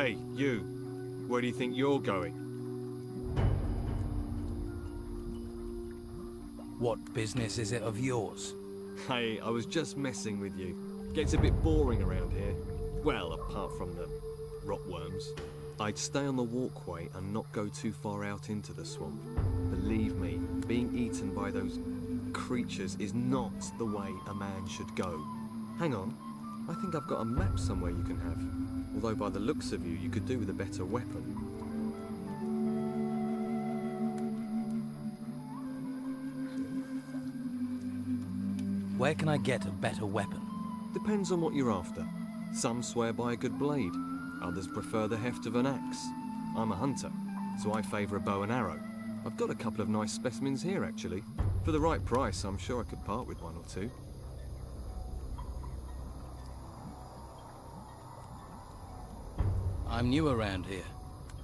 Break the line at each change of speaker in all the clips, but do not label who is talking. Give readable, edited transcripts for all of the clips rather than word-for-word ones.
Hey, you. Where do you think you're going?
What business is it of yours?
Hey, I was just messing with you. Gets a bit boring around here. Well, apart from the rotworms. I'd stay on the walkway and not go too far out into the swamp. Believe me, being eaten by those creatures is not the way a man should go. Hang on, I think I've got a map somewhere you can have. Although by the looks of you, you could do with a better weapon.
Where can I get a better weapon?
Depends on what you're after. Some swear by a good blade. Others prefer the heft of an axe. I'm a hunter, so I favour a bow and arrow. I've got a couple of nice specimens here, actually. For the right price, I'm sure I could part with one or two.
I'm new around here.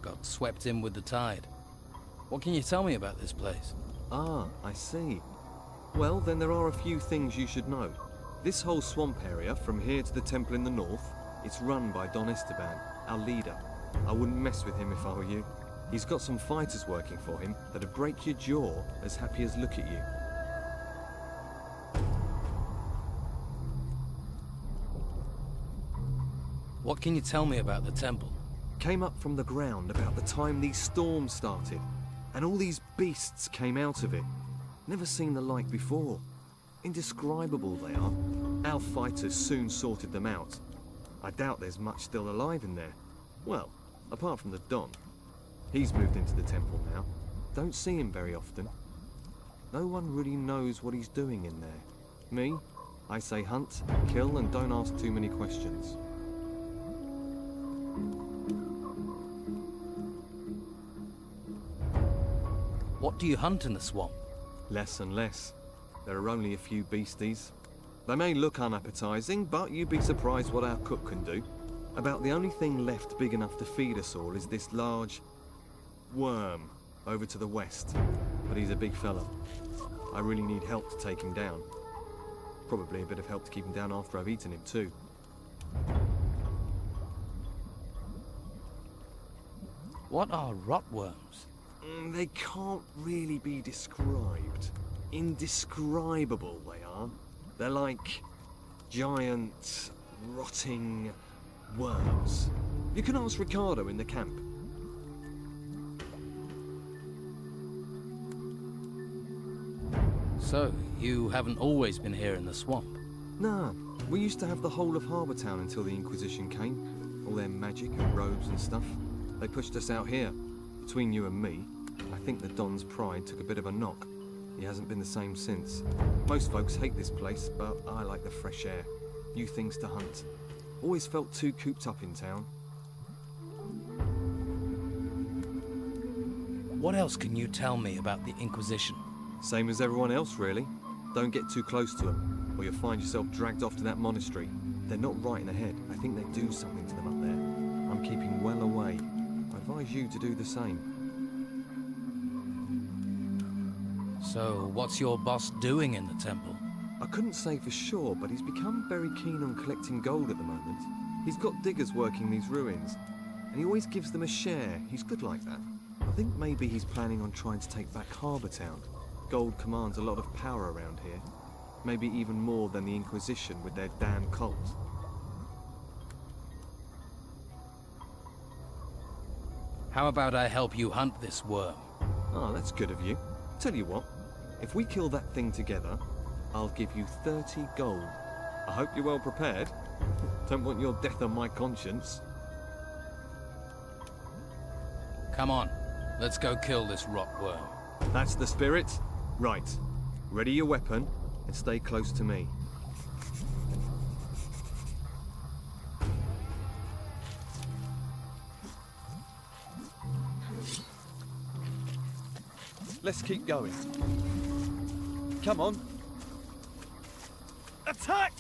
Got swept in with the tide. What can you tell me about this place?
Ah, I see. Well, then there are a few things you should know. This whole swamp area, from here to the temple in the north, it's run by Don Esteban, our leader. I wouldn't mess with him if I were you. He's got some fighters working for him that'd break your jaw as happy as look at you.
What can you tell me about the temple?
Came up from the ground about the time these storms started, and all these beasts came out of it. Never seen the like before. Indescribable they are. Our fighters soon sorted them out. I doubt there's much still alive in there. Well, apart from the Don. He's moved into the temple now. Don't see him very often. No one really knows what he's doing in there. Me? I say hunt, kill, and don't ask too many questions.
What do you hunt in the swamp?
Less and less. There are only a few beasties. They may look unappetizing, but you'd be surprised what our cook can do. About the only thing left big enough to feed us all is this large worm over to the west. But he's a big fella. I really need help to take him down. Probably a bit of help to keep him down after I've eaten him too.
What are rotworms?
They can't really be described. Indescribable they are. They're like giant, rotting worms. You can ask Ricardo in the camp.
So, you haven't always been here in the swamp?
Nah, we used to have the whole of Harbour Town until the Inquisition came. All their magic and robes and stuff. They pushed us out here. Between you and me, I think the Don's pride took a bit of a knock. He hasn't been the same since. Most folks hate this place, but I like the fresh air. New things to hunt. Always felt too cooped up in town.
What else can you tell me about the Inquisition?
Same as everyone else, really. Don't get too close to them, or you'll find yourself dragged off to that monastery. They're not right in the head. I think they do something to them up there. I'm keeping well away. I advise you to do the same.
So, what's your boss doing in the temple?
I couldn't say for sure, but he's become very keen on collecting gold at the moment. He's got diggers working these ruins, and he always gives them a share. He's good like that. I think maybe he's planning on trying to take back Harbour Town. Gold commands a lot of power around here. Maybe even more than the Inquisition with their damn cult.
How about I help you hunt this worm?
Oh, that's good of you. Tell you what, if we kill that thing together, I'll give you 30 gold. I hope you're well prepared. Don't want your death on my conscience.
Come on, let's go kill this rotworm.
That's the spirit? Right. Ready your weapon and stay close to me. Let's keep going. Come on. Attack!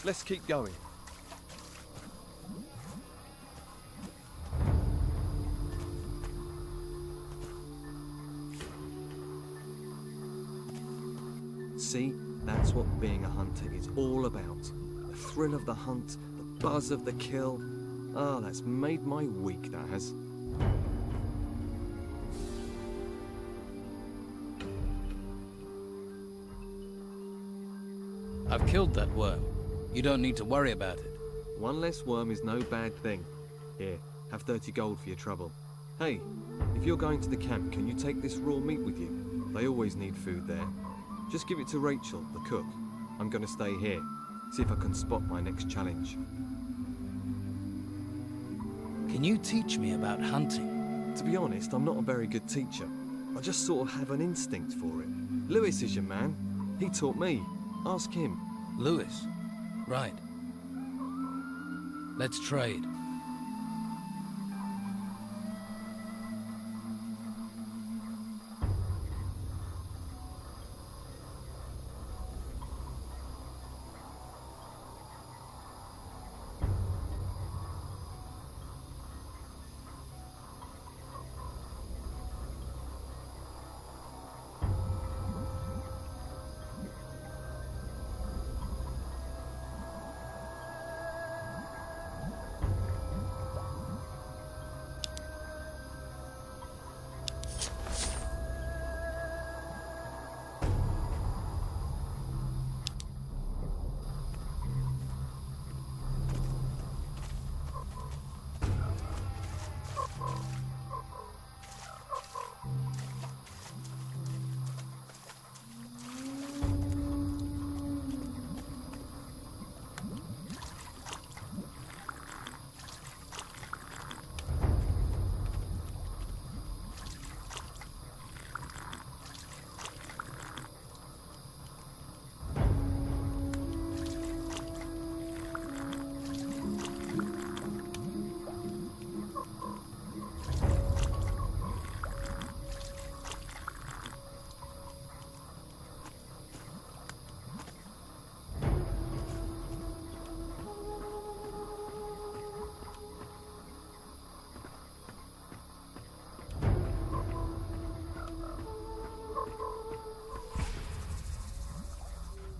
Let's keep going.
See, that's what being a hunter is all about. The thrill of the hunt, the buzz of the kill. Ah, that's made my week, that has.
I've killed that worm. You don't need to worry about it.
One less worm is no bad thing. Here, have 30 gold for your trouble. Hey, if you're going to the camp, can you take this raw meat with you? They always need food there. Just give it to Rachel, the cook. I'm gonna stay here, see if I can spot my next challenge.
Can you teach me about hunting?
To be honest, I'm not a very good teacher. I just sort of have an instinct for it. Lewis is your man. He taught me. Ask him.
Lewis? Right. Let's trade.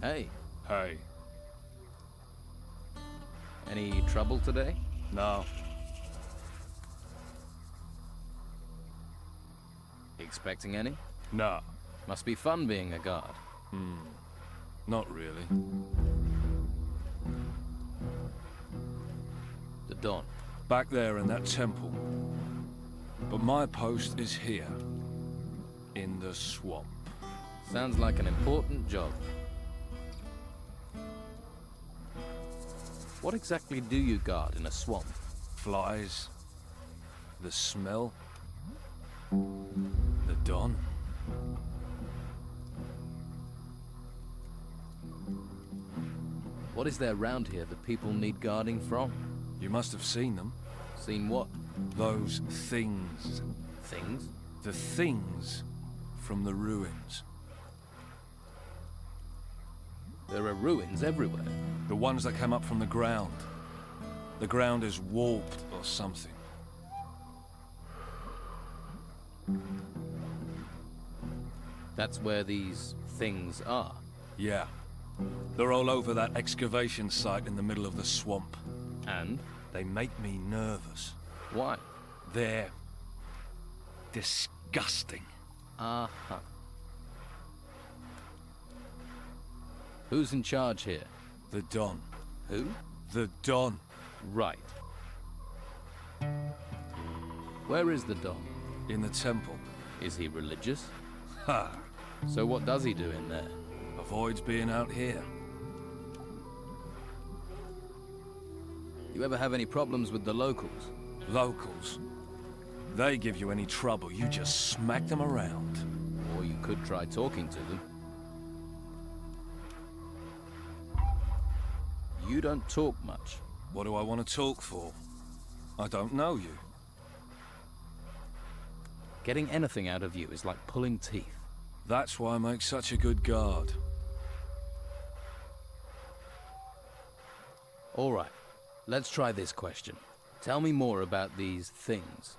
Hey,
Hey.
any trouble today?
No.
Expecting any?
No.
Must be fun being a guard.
Not really.
The Don.
Back there in that temple. But my post is here. In the swamp.
Sounds like an important job. What exactly do you guard in a swamp?
Flies. The smell. The Don.
What is there round here that people need guarding from?
You must have seen them.
Seen what?
Those things.
Things?
The things from the ruins.
There are ruins everywhere.
The ones that came up from the ground. The ground is warped or something.
That's where these things are.
Yeah. They're all over that excavation site in the middle of the swamp.
And?
They make me nervous.
Why?
They're disgusting.
Uh-huh. Who's in charge here?
The Don.
Who?
The Don.
Right. Where is the Don?
In the temple.
Is he religious?
Ha!
So what does he do in there?
Avoids being out here.
You ever have any problems with the locals?
Locals. They give you any trouble, you just smack them around.
Or you could try talking to them. You don't talk much.
What do I want to talk for? I don't know you.
Getting anything out of you is like pulling teeth.
That's why I make such a good guard.
All right, let's try this question. Tell me more about these things.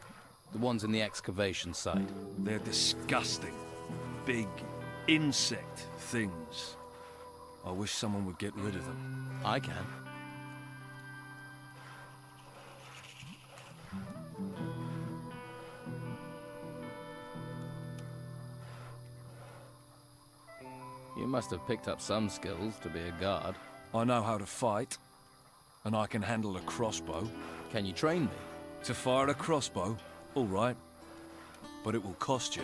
The ones in the excavation site.
They're disgusting. Big insect things. I wish someone would get rid of them.
I can. You must have picked up some skills to be a guard.
I know how to fight, and I can handle a crossbow.
Can you train me?
To fire a crossbow, all right, but it will cost you.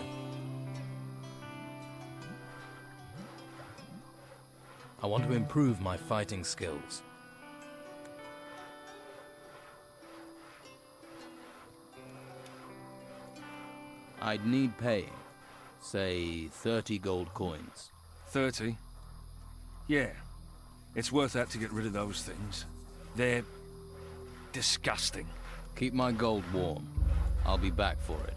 I want to improve my fighting skills. I'd need paying. Say 30 gold coins.
30? Yeah. It's worth that to get rid of those things. They're disgusting.
Keep my gold warm. I'll be back for it.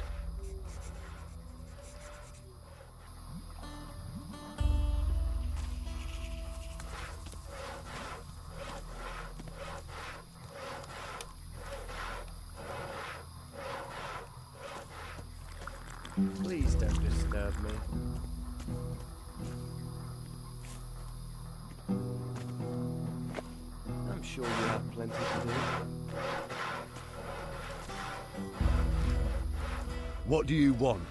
Please don't disturb me. I'm sure you have plenty to do.
What do you want?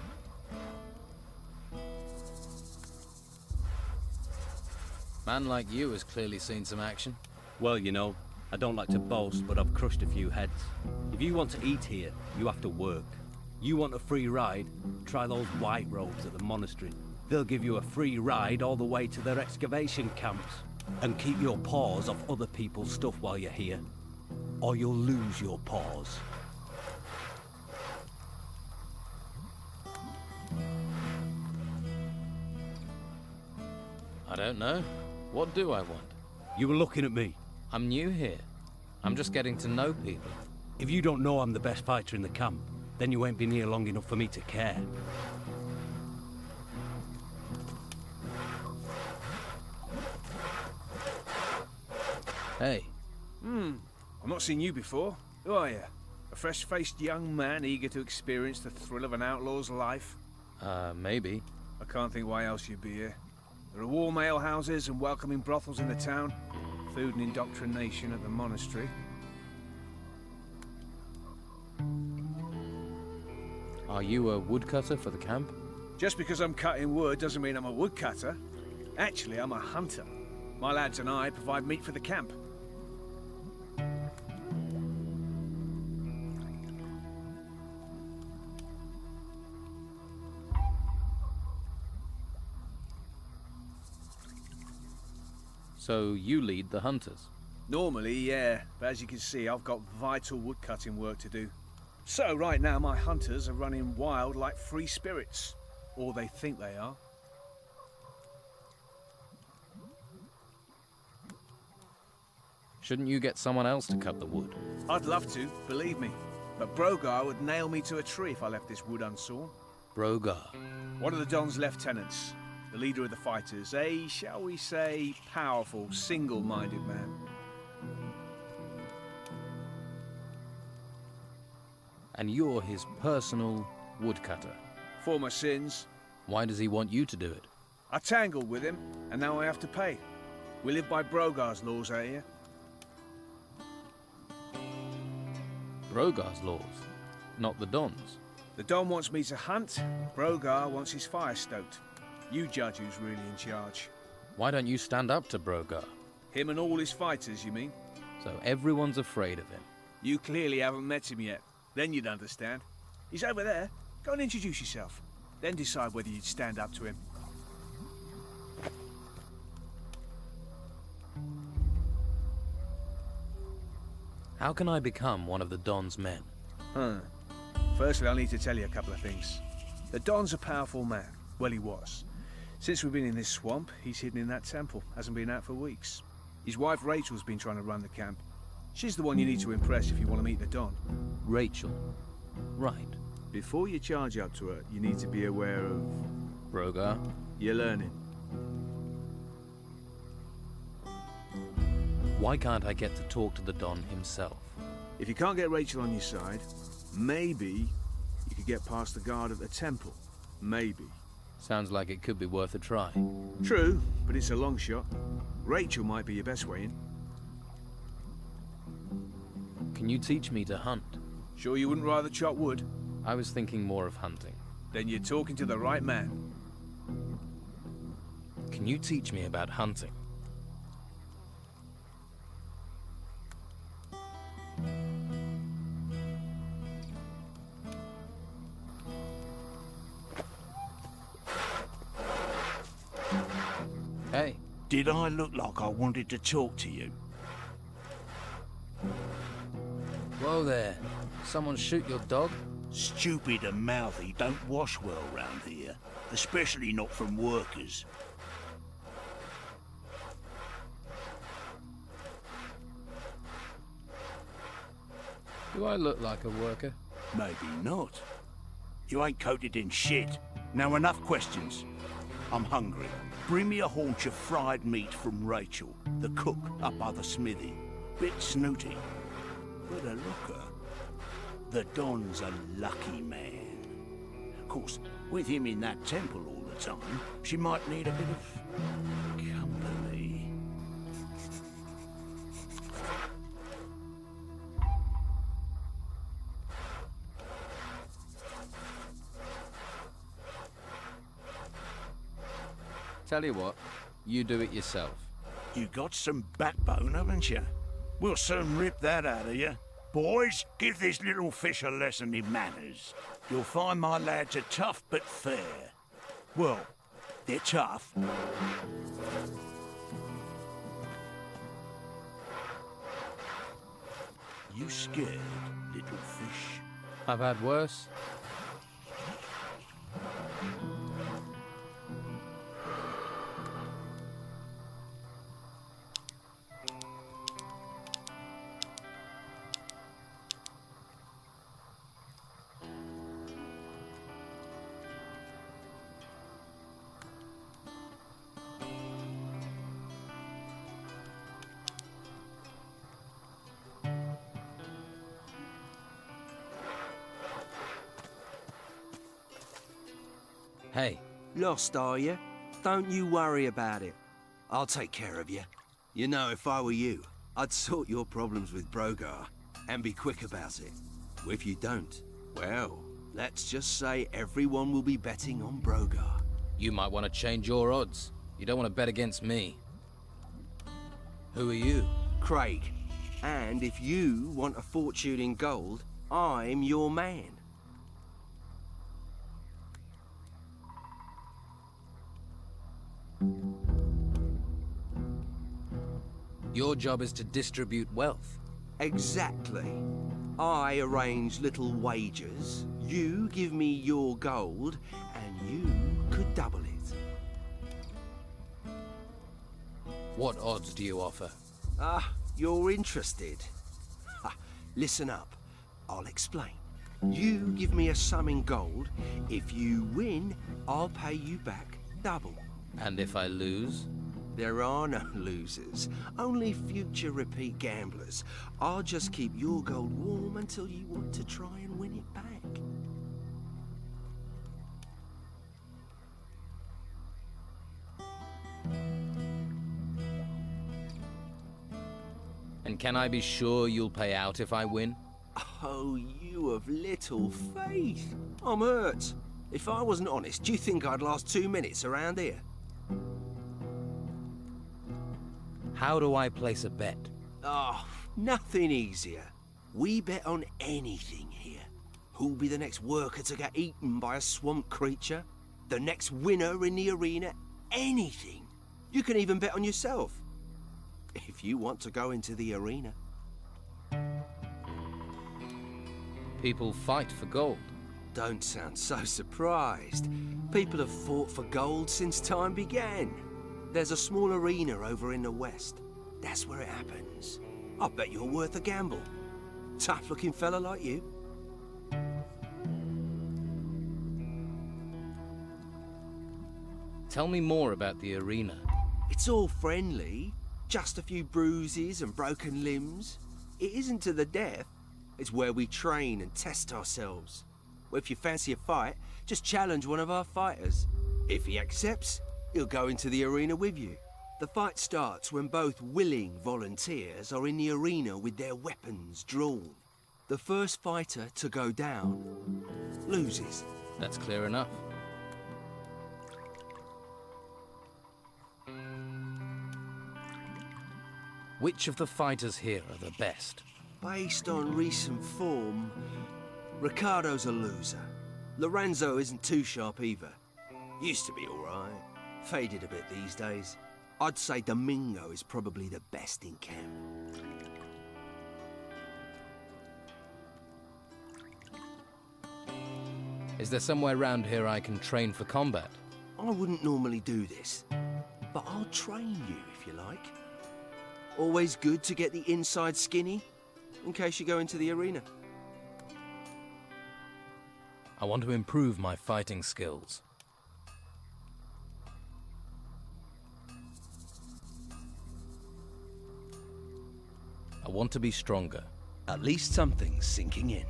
Man like you has clearly seen some action.
Well, you know, I don't like to boast, but I've crushed a few heads. If you want to eat here, you have to work. You want a free ride? Try those white robes at the monastery. They'll give you a free ride all the way to their excavation camps. And keep your paws off other people's stuff while you're here, or you'll lose your paws.
I don't know. What do I want?
You were looking at me.
I'm new here. I'm just getting to know people.
If you don't know I'm the best fighter in the camp, then you ain't been here long enough for me to care.
Hey,
I've not seen you before. Who are you? A fresh-faced young man eager to experience the thrill of an outlaw's life?
maybe.
I can't think why else you'd be here. There are warm alehouses and welcoming brothels in the town. Food and indoctrination at the monastery.
Are you a woodcutter for the camp?
Just because I'm cutting wood doesn't mean I'm a woodcutter. Actually, I'm a hunter. My lads and I provide meat for the camp.
So you lead the hunters?
Normally, yeah, but as you can see, I've got vital woodcutting work to do. So right now, my hunters are running wild like free spirits. Or they think they are.
Shouldn't you get someone else to cut the wood?
I'd love to, believe me. But Brogar would nail me to a tree if I left this wood unsawn.
Brogar.
One of the Don's lieutenants, the leader of the fighters, a, shall we say, powerful, single-minded man.
And you're his personal woodcutter.
For my sins,
Why does he want you to do it?
I tangled with him, and now I have to pay. We live by Brogar's laws out here.
Brogar's laws, not the Don's.
The Don wants me to hunt, Brogar wants his fire stoked. You judge who's really in charge.
Why don't you stand up to Brogar?
Him and all his fighters, you mean?
So everyone's afraid of him.
You clearly haven't met him yet. Then you'd understand. He's over there. Go and introduce yourself. Then decide whether you'd stand up to him.
How can I become one of the Don's men?
Firstly, I'll need to tell you a couple of things. The Don's a powerful man. Well, he was. Since we've been in this swamp, he's hidden in that temple. Hasn't been out for weeks. His wife Rachel's been trying to run the camp. She's the one you need to impress if you want to meet the Don.
Rachel. Right.
Before you charge up to her, you need to be aware of...
Brogar.
You're learning.
Why can't I get to talk to the Don himself?
If you can't get Rachel on your side, maybe you could get past the guard at the temple. Maybe.
Sounds like it could be worth a try.
True, but it's a long shot. Rachel might be your best way in.
Can you teach me to hunt?
Sure you wouldn't rather chop wood?
I was thinking more of hunting.
Then you're talking to the right man.
Can you teach me about hunting? Hey.
Did I look like I wanted to talk to you?
Whoa there. Someone shoot your dog?
Stupid and mouthy don't wash well round here, especially not from workers.
Do I look like a worker?
Maybe not. You ain't coated in shit. Now enough questions. I'm hungry. Bring me a haunch of fried meat from Rachel, the cook up by the smithy. Bit snooty, but a looker. The Don's a lucky man. Of course, with him in that temple all the time, she might need a bit of company.
Tell you what, you do it yourself.
You got some backbone, haven't you? We'll soon rip that out of you. Boys, give this little fish a lesson in manners. You'll find my lads are tough but fair. Well, they're tough. You scared, little fish?
I've had worse. Hey.
Lost, are you? Don't you worry about it. I'll take care of you. You know, if I were you, I'd sort your problems with Brogar, and be quick about it. If you don't, well, let's just say everyone will be betting on Brogar.
You might want to change your odds. You don't want to bet against me. Who are you?
Craig. And if you want a fortune in gold, I'm your man.
Your job is to distribute wealth.
Exactly. I arrange little wagers, you give me your gold, and you could double it.
What odds do you offer?
Ah, you're interested. Ha, listen up, I'll explain. You give me a sum in gold. If you win, I'll pay you back double.
And if I lose?
There are no losers, only future repeat gamblers. I'll just keep your gold warm until you want to try and win it back.
And can I be sure you'll pay out if I win?
Oh, you of little faith. I'm hurt. If I wasn't honest, do you think I'd last 2 minutes around here?
How do I place a bet?
Oh, nothing easier. We bet on anything here. Who'll be the next worker to get eaten by a swamp creature? The next winner in the arena? Anything. You can even bet on yourself. If you want to go into the arena.
People fight for gold.
Don't sound so surprised. People have fought for gold since time began. There's a small arena over in the west. That's where it happens. I bet you're worth a gamble. Tough-looking fella like you.
Tell me more about the arena.
It's all friendly. just a few bruises and broken limbs. It isn't to the death. It's where we train and test ourselves. Well, if you fancy a fight, just challenge one of our fighters. If he accepts, he'll go into the arena with you. The fight starts when both willing volunteers are in the arena with their weapons drawn. The first fighter to go down loses.
That's clear enough. Which of the fighters here are the best?
Based on recent form, Ricardo's a loser. Lorenzo isn't too sharp either. Used to be alright. Faded a bit these days. I'd say Domingo is probably the best in camp.
Is there somewhere around here I can train for combat?
I wouldn't normally do this, but I'll train you if you like. Always good to get the inside skinny, in case you go into the arena.
I want to improve my fighting skills. I want to be stronger.
At least something's sinking in.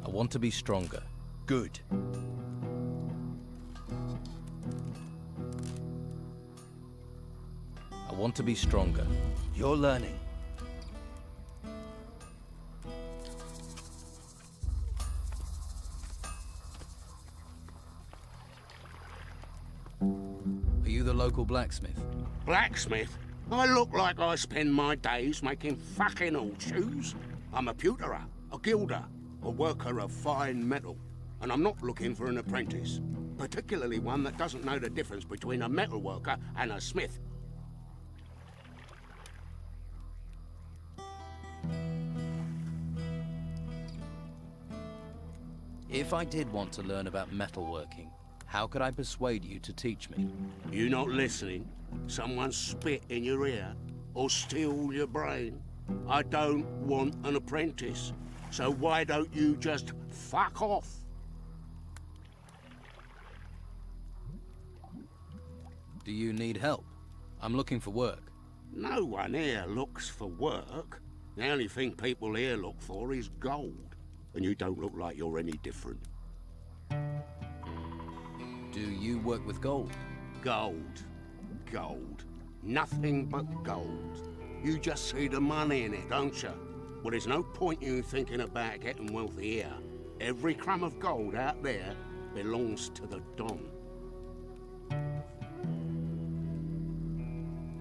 I want to be stronger.
Good.
I want to be stronger.
You're learning.
Are you the local blacksmith?
Blacksmith? I look like I spend my days making fucking horseshoes. I'm a pewterer, a gilder, a worker of fine metal. And I'm not looking for an apprentice. Particularly one that doesn't know the difference between a metal worker and a smith.
If I did want to learn about metalworking, how could I persuade you to teach me?
You not listening? Someone spit in your ear or steal your brain? I don't want an apprentice. So why don't you just fuck off?
Do you need help? I'm looking for work.
No one here looks for work. The only thing people here look for is gold. And you don't look like you're any different.
Do you work with gold?
Gold. Gold. Nothing but gold. You just see the money in it, don't you? Well, there's no point you thinking about getting wealthy here. Every crumb of gold out there belongs to the Don.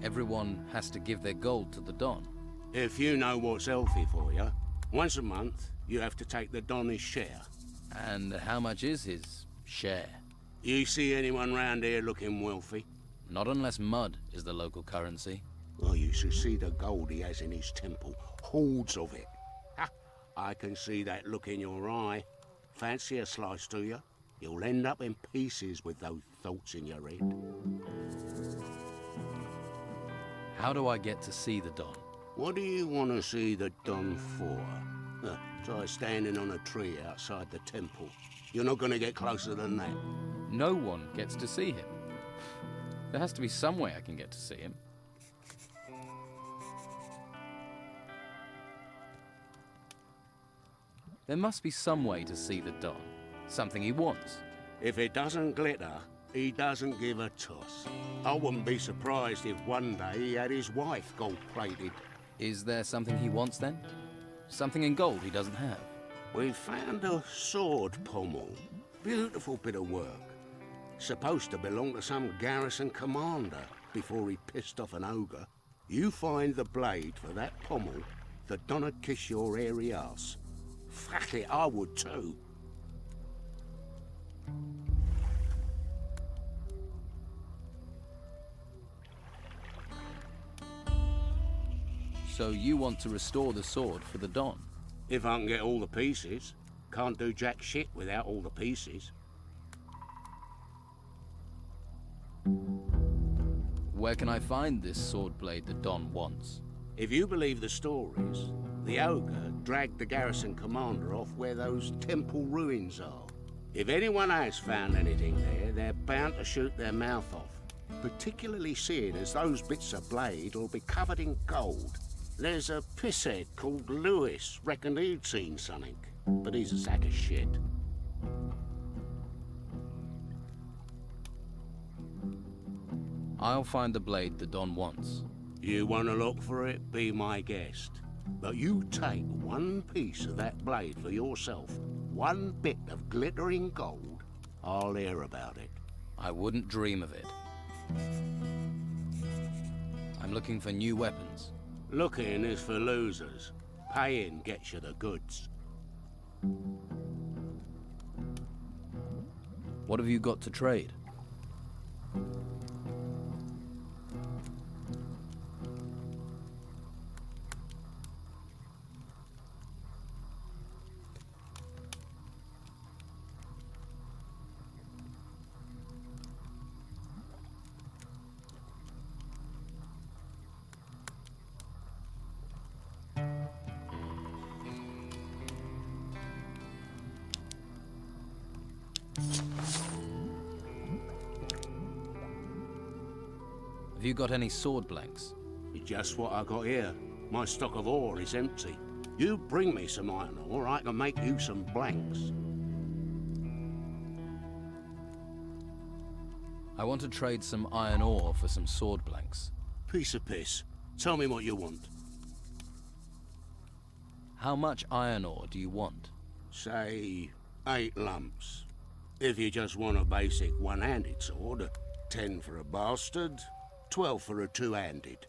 Everyone has to give their gold to the Don.
If you know what's healthy for you, once a month, you have to take the Don his share.
And how much is his share?
You see anyone round here looking wealthy?
Not unless mud is the local currency.
Well, you should see the gold he has in his temple. Hordes of it. Ha! I can see that look in your eye. Fancy a slice, do you? You'll end up in pieces with those thoughts in your head.
How do I get to see the Don?
What do you want to see the Don for? Try standing on a tree outside the temple. You're not going to get closer than that.
No one gets to see him. There has to be some way I can get to see him. There must be some way to see the Don. Something he wants.
If it doesn't glitter, he doesn't give a toss. I wouldn't be surprised if one day he had his wife gold-plated.
Is there something he wants then? Something in gold he doesn't have?
We found a sword pommel. Beautiful bit of work. Supposed to belong to some garrison commander before he pissed off an ogre. You find the blade for that pommel, the Don'd kiss your hairy ass. Fuck it, I would too.
So you want to restore the sword for the Don?
If I can get all the pieces. Can't do jack shit without all the pieces.
Where can I find this sword blade the Don wants?
If you believe the stories, the ogre dragged the garrison commander off where those temple ruins are. If anyone has found anything there, they're bound to shoot their mouth off. Particularly seeing as those bits of blade will be covered in gold. There's a pisshead called Lewis, reckoned he'd seen something, but he's a sack of shit.
I'll find the blade the Don wants.
You want to look for it, be my guest. But you take one piece of that blade for yourself, one bit of glittering gold, I'll hear about it.
I wouldn't dream of it. I'm looking for new weapons.
Looking is for losers. Paying gets you the goods.
What have you got to trade? Have you got any sword blanks?
It's just what I got here. My stock of ore is empty. You bring me some iron ore, I can make you some blanks.
I want to trade some iron ore for some sword blanks.
Piece of piss. Tell me what you want.
How much iron ore do you want?
Say, 8 lumps. If you just want a basic one-handed sword, 10 for a bastard, 12 for a two-handed.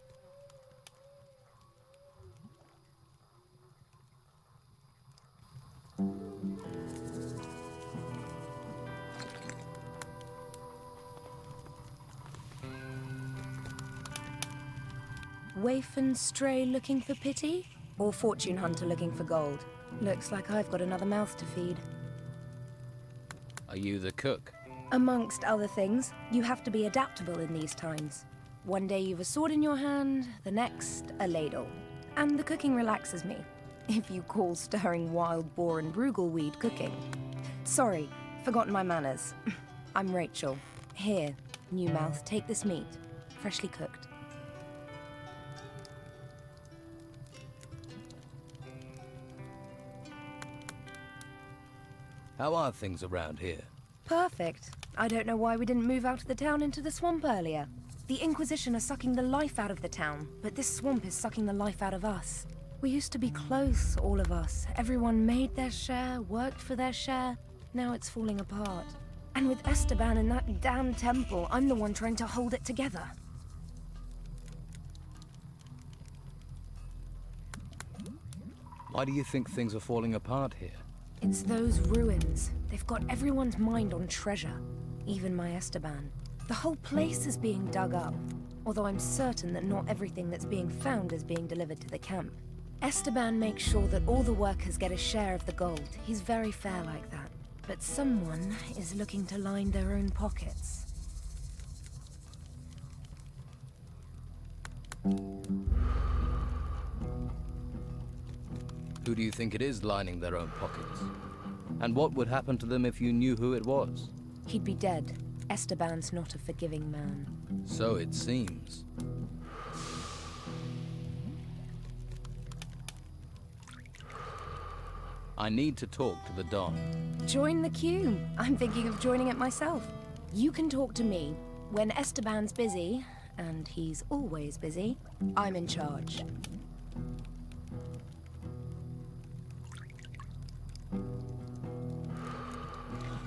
Waif and stray looking for pity? Or fortune hunter looking for gold? Looks like I've got another mouth to feed.
Are you the cook?
Amongst other things, you have to be adaptable in these times. One day you've a sword in your hand, the next, a ladle. And the cooking relaxes me, if you call stirring wild boar and brugelweed cooking. Sorry, forgotten my manners. I'm Rachel. Here, new mouth, take this meat, freshly cooked.
How are things around here?
Perfect. I don't know why we didn't move out of the town into the swamp earlier. The Inquisition are sucking the life out of the town, but this swamp is sucking the life out of us. We used to be close, all of us. Everyone made their share, worked for their share. Now it's falling apart. And with Esteban in that damn temple, I'm the one trying to hold it together.
Why do you think things are falling apart here?
It's those ruins. They've got everyone's mind on treasure. Even my Esteban. The whole place is being dug up. Although I'm certain that not everything that's being found is being delivered to the camp. Esteban makes sure that all the workers get a share of the gold. He's very fair like that. But someone is looking to line their own pockets.
Who do you think it is lining their own pockets? And what would happen to them if you knew who it was?
He'd be dead. Esteban's not a forgiving man.
So it seems. I need to talk to the Don.
Join the queue. I'm thinking of joining it myself. You can talk to me. When Esteban's busy, and he's always busy, I'm in charge.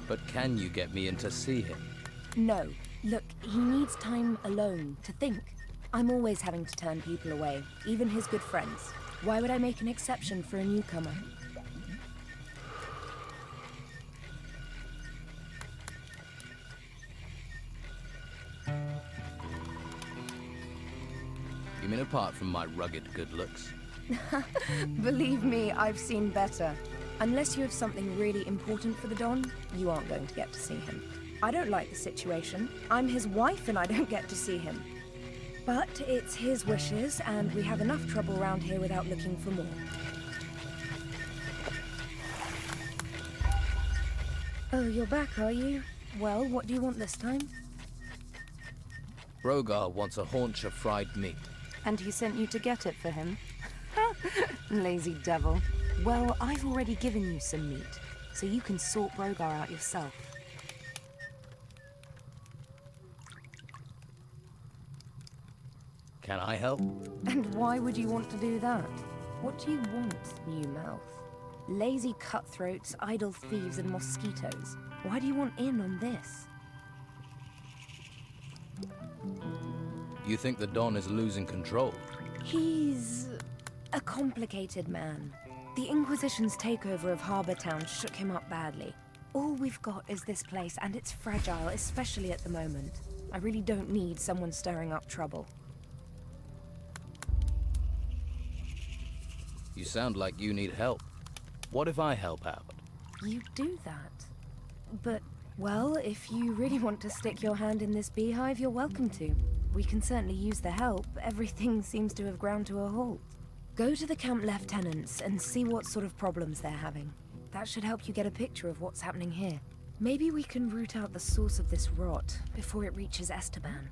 But can you get me in to see him?
No. Look, he needs time alone to think. I'm always having to turn people away, even his good friends. Why would I make an exception for a newcomer?
You mean apart from my rugged good looks?
Believe me, I've seen better. Unless you have something really important for the Don, you aren't going to get to see him. I don't like the situation. I'm his wife and I don't get to see him. But it's his wishes, and we have enough trouble around here without looking for more. Oh, you're back, are you? Well, what do you want this time?
Rogar wants a haunch of fried meat.
And he sent you to get it for him? Lazy devil. Well, I've already given you some meat, so you can sort Rogar out yourself.
Can I help?
And why would you want to do that? What do you want, new mouth? Lazy cutthroats, idle thieves, and mosquitoes. Why do you want in on this?
You think the Don is losing control?
He's a complicated man. The Inquisition's takeover of Harbour Town shook him up badly. All we've got is this place, and it's fragile, especially at the moment. I really don't need someone stirring up trouble.
You sound like you need help. What if I help out?
You do that. But, well, if you really want to stick your hand in this beehive, you're welcome to. We can certainly use the help. Everything seems to have ground to a halt. Go to the camp lieutenants and see what sort of problems they're having. That should help you get a picture of what's happening here. Maybe we can root out the source of this rot before it reaches Esteban.